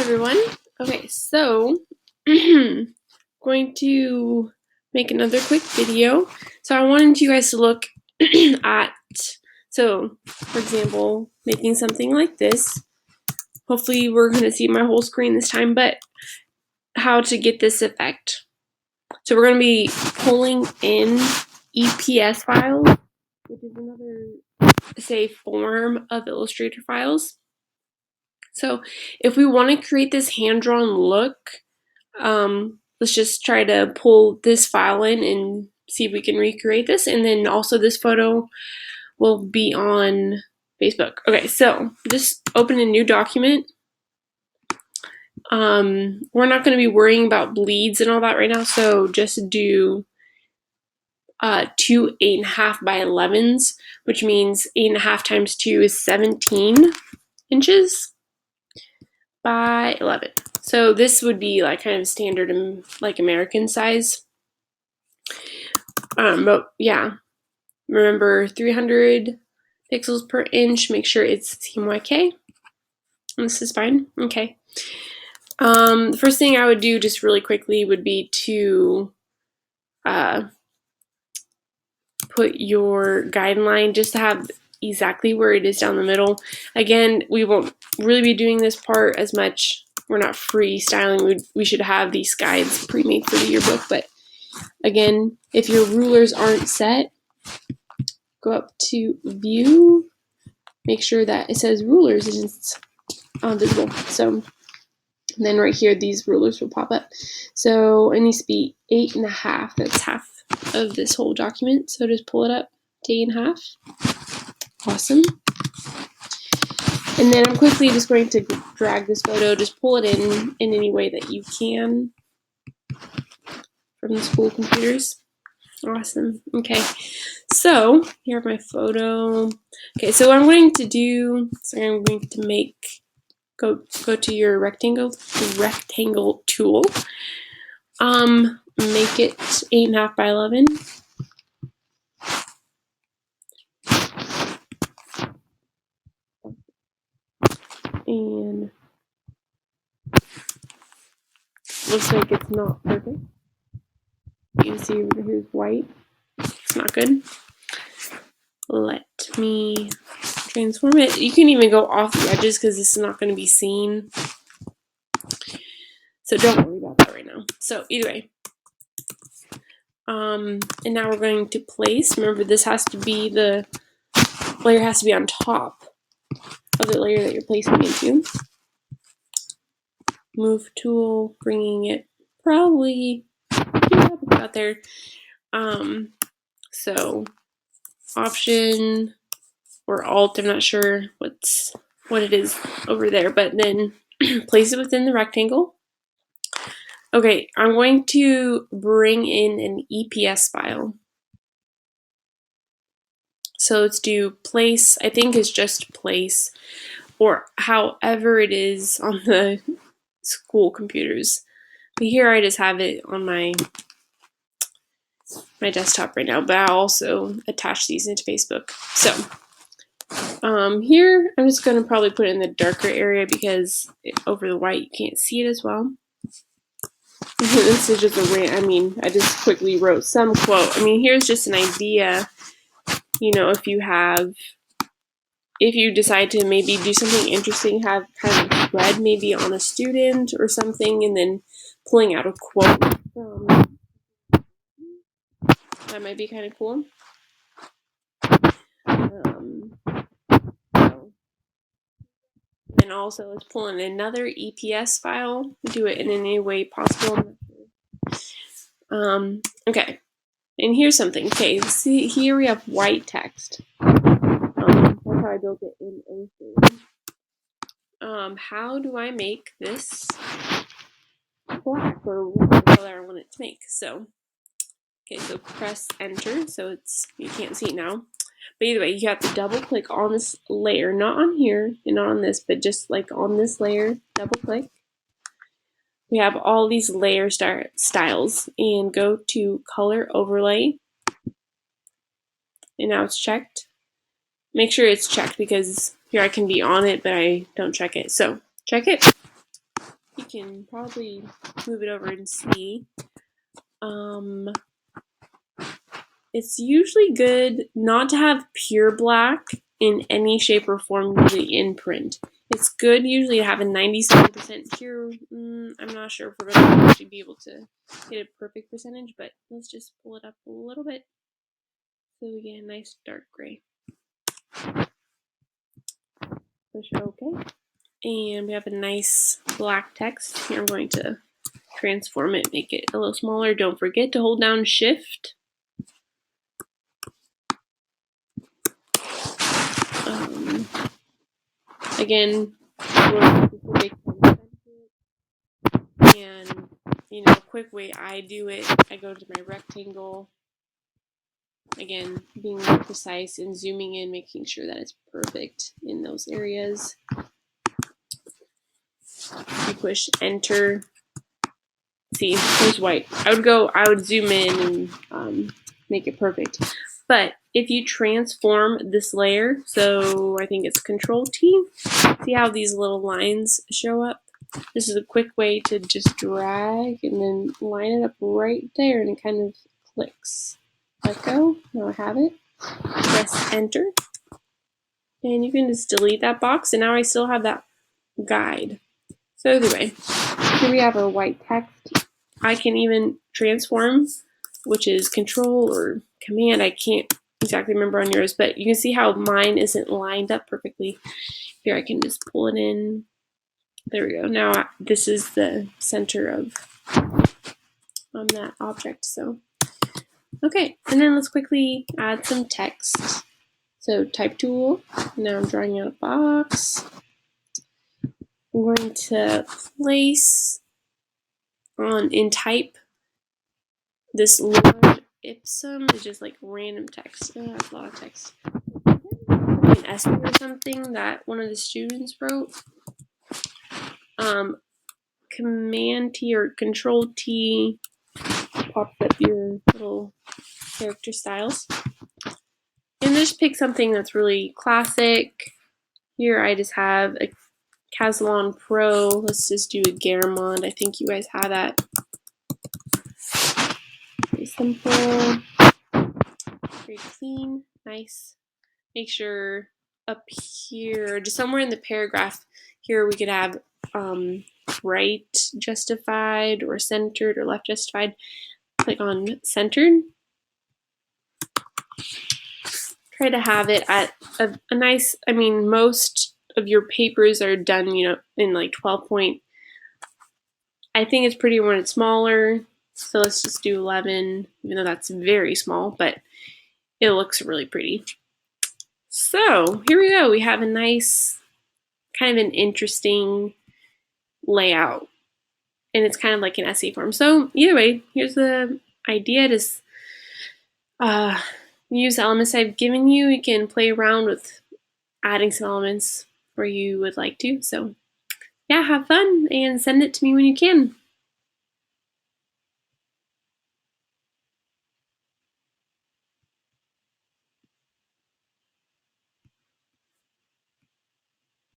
everyone. Okay, so going to make another quick video. So I wanted you guys to look at, for example, making something like this. Hopefully we're going to see my whole screen this time, but how to get this effect. So we're going to be pulling in EPS files, which is another, say, form of Illustrator files. So if we want to create this hand-drawn look, let's just try to pull this file in and see if we can recreate this. And then also this photo will be on Facebook. Okay, so just open a new document. We're not going to be worrying about bleeds and all that right now, so just do 2 8.5 by 11s, which means 8.5 times 2 is 17 inches by 11. So this would be like kind of standard like American size. But yeah, remember 300 pixels per inch. Make sure it's CMYK. This is fine. Okay. The first thing I would do just really quickly would be to put your guideline just to have exactly where it is down the middle. Again, we won't really be doing this part as much. We're not freestyling. We should have these guides pre-made for the yearbook, but again, if your rulers aren't set, go up to View, make sure that it says Rulers and it's visible. So then right here, these rulers will pop up. So it needs to be 8.5. That's half of this whole document. So just pull it up to 8.5. Awesome. And then I'm quickly just going to drag this photo, just pull it in any way that you can from the school computers. Awesome. Okay, so here my photo. Okay, so what I'm going to do, so I'm going to make, go to your rectangle tool. Make it 8.5 by 11. And looks like it's not perfect. You can see here's white. It's not good. Let me transform it. You can even go off the edges because this is not going to be seen. So don't worry about that right now. So either way. And now we're going to place. Remember, this has to be, the layer has to be on top of the layer that you're placing into. Move tool, bringing it probably out there. So Option or Alt, I'm not sure what it is over there, but then place it within the rectangle. Okay, I'm going to bring in an EPS file. So let's do place, I think it's just place, or however it is on the school computers. But here I just have it on my desktop right now, but I'll also attach these into Facebook. So here I'm just going to probably put it in the darker area because over the white you can't see it as well. This is just I just quickly wrote some quote. Here's just an idea, if you decide to maybe do something interesting, have kind of read maybe on a student or something, and then pulling out a quote from, that might be kind of cool. And also let's pull in another EPS file, do it in any way possible. Okay, and here's something. Okay, see here we have white text. That's how I built it in Illustrator. How do I make this black, or whatever color I want it to make? So, okay, so press enter. So you can't see it now. But either way, you have to double click on this layer, not on here and not on this, but just like on this layer, double click. We have all these layer styles, and go to color overlay. And now it's checked. Make sure it's checked because here I can be on it, but I don't check it. So check it. you can probably move it over and see. It's usually good not to have pure black in any shape or form, usually in print. It's good usually to have a 97% pure. I'm not sure if we're going to actually be able to get a perfect percentage, but let's just pull it up a little bit so we get a nice dark gray. Push OK. And we have a nice black text. Here I'm going to transform it, make it a little smaller. Don't forget to hold down Shift. Again, and quick way I do it, I go to my rectangle. Again, being more precise and zooming in, making sure that it's perfect in those areas. You push Enter. See, there's white. I would zoom in and make it perfect. But if you transform this layer, so I think it's Control T, see how these little lines show up? This is a quick way to just drag and then line it up right there, and it kind of clicks. Let go. Now I have it. Press Enter. And you can just delete that box, and now I still have that guide. So anyway, here we have our white text. I can even transform, which is Control or Command. I can't exactly remember on yours, but you can see how mine isn't lined up perfectly. Here I can just pull it in. There we go. Now this is the center of that object. So, okay, and then let's quickly add some text. So Type Tool. Now I'm drawing out a box. I'm going to place in Type this Lord Ipsum is just like random text. That's a lot of text. An essay or something that one of the students wrote. Command T or Control T pops up your little character styles. And just pick something that's really classic. Here I just have a Caslon Pro. Let's just do a Garamond. I think you guys have that. Very simple. Very clean. Nice. Make sure up here, just somewhere in the paragraph here, we could have right justified or centered or left justified. Click on centered. Try to have it at a nice, most of your papers are done, in like 12 point. I think it's pretty when it's smaller. So let's just do 11, even though that's very small, but it looks really pretty. So here we go. We have a nice, kind of an interesting layout. And it's kind of like an essay form. So either way, here's the idea. Just use the elements I've given you. You can play around with adding some elements where you would like to. So yeah, have fun and send it to me when you can.